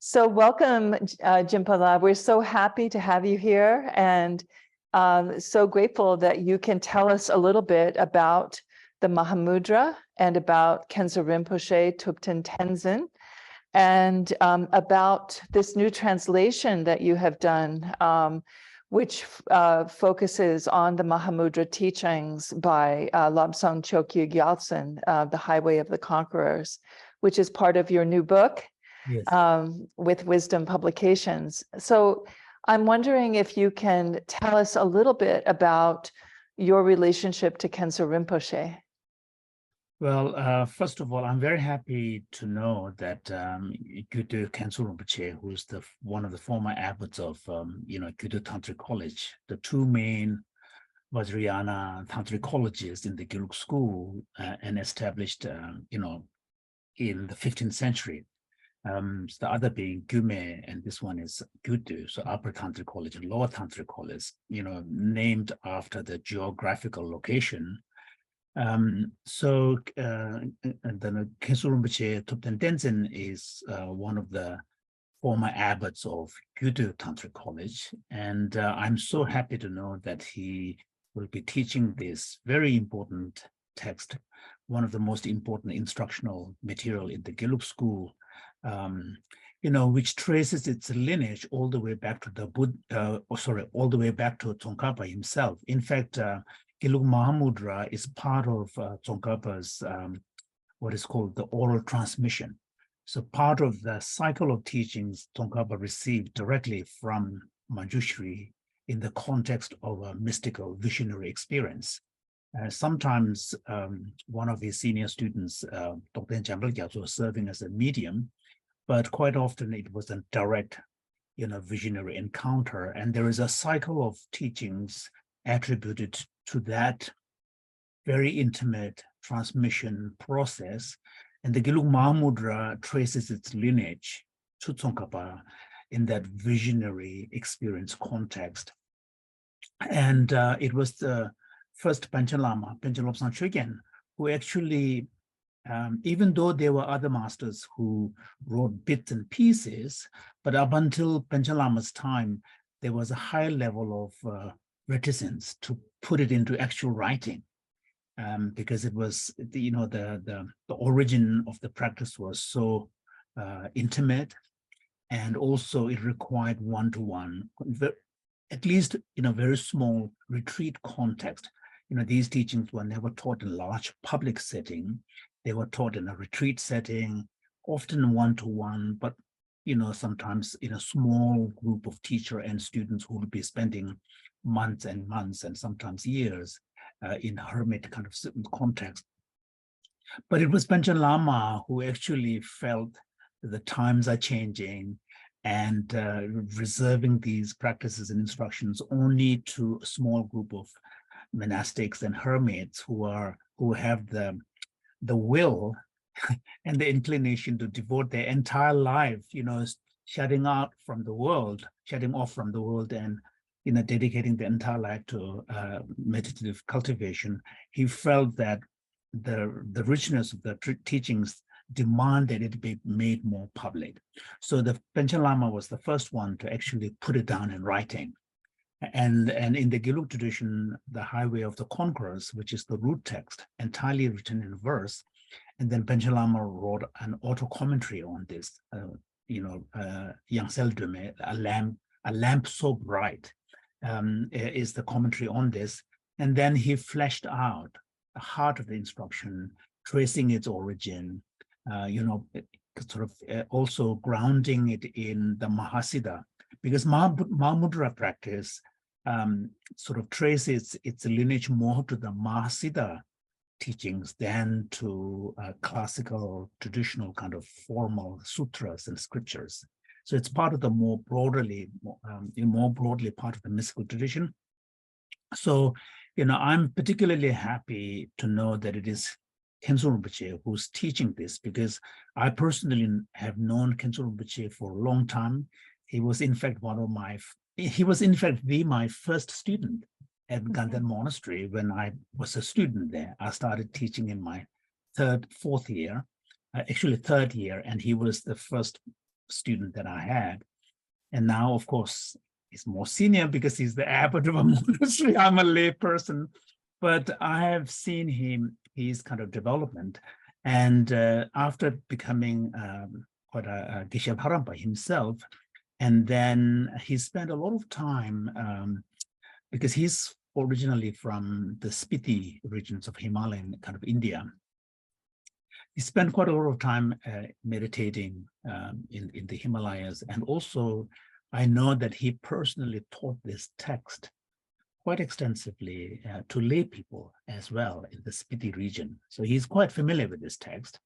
So welcome, Jinpa. We're so happy to have you here and so grateful that you can tell us a little bit about the Mahamudra and about Khensur Rinpoche Thupten Tenzin and about this new translation that you have done, which focuses on the Mahamudra teachings by Lobsang Chokyi Gyaltsen, The Highway of the Conquerors, which is part of your new book. Yes. With Wisdom Publications. So I'm wondering if you can tell us a little bit about your relationship to Khensur Rinpoche. Well, first of all, I'm very happy to know that Gyuto Khensur Rinpoche, who's one of the former abbots of Gyuto Tantric College, the two main Vajrayana Tantric colleges in the Gelug school, and established in the 15th century. So the other being Gyume, and this one is Gyuto, so Upper Tantric College and Lower Tantric College, named after the geographical location. So then Khensur Rinpoche Thupten Tenzin is one of the former abbots of Gyuto Tantric College, and I'm so happy to know that he will be teaching this very important text, one of the most important instructional material in the Gelug school, which traces its lineage all the way back to all the way back to Tsongkhapa himself. In fact, Gelug Mahamudra is part of Tsongkhapa's what is called the oral transmission. So part of the cycle of teachings Tsongkhapa received directly from Manjushri in the context of a mystical visionary experience. Sometimes one of his senior students, Thupten Jinpa, was serving as a medium, but quite often it was a direct, visionary encounter. And there is a cycle of teachings attributed to that very intimate transmission process. And the Gelug Mahamudra traces its lineage to Tsongkhapa in that visionary experience context. And it was the first Panchen Lama, Panchen Lobsang Chögyal, who actually, even though there were other masters who wrote bits and pieces, but up until Panchen Lama's time, there was a high level of reticence to put it into actual writing, because it was, the origin of the practice was so intimate, and also it required one-to-one, at least in a very small retreat context. These teachings were never taught in a large public setting. They were taught in a retreat setting, often one-to-one, but sometimes in a small group of teacher and students who would be spending months and months and sometimes years in hermit kind of context. But it was Panchen Lama who actually felt that the times are changing and reserving these practices and instructions only to a small group of monastics and hermits who have the will and the inclination to devote their entire life, shutting off from the world, and dedicating the entire life to meditative cultivation. He felt that the richness of the teachings demanded it be made more public. So the Panchen Lama was the first one to actually put it down in writing. And in the Gelug tradition, the Highway of the Conquerors, which is the root text, entirely written in verse, and then Panchen Lama wrote an auto-commentary on this, Yangsel Dume, a lamp so bright, is the commentary on this. And then he fleshed out the heart of the instruction, tracing its origin, also grounding it in the Mahasiddha, because Mahamudra practice traces its lineage more to the Mahasiddha teachings than to classical, traditional kind of formal sutras and scriptures. So it's part of the more broadly part of the mystical tradition. So, I'm particularly happy to know that it is Khensur Rinpoche who's teaching this, because I personally have known Khensur Rinpoche for a long time. He was in fact my first student at Gaden Monastery when I was a student there. I started teaching in my third year, and he was the first student that I had. And now, of course, he's more senior because he's the abbot of a monastery. I'm a lay person, but I have seen his kind of development. And after becoming quite a Geshe Parampa himself, and then he spent a lot of time because he's originally from the Spiti regions of Himalayan kind of India. He spent quite a lot of time meditating in the Himalayas. And also, I know that he personally taught this text quite extensively to lay people as well in the Spiti region. So he's quite familiar with this text.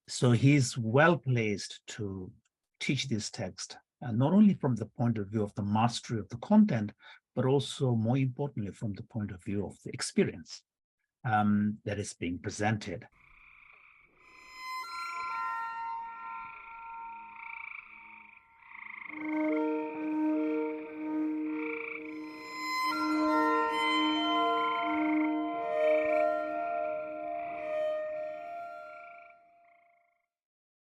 So he's well placed to teach this text, not only from the point of view of the mastery of the content, but also more importantly, from the point of view of the experience that is being presented.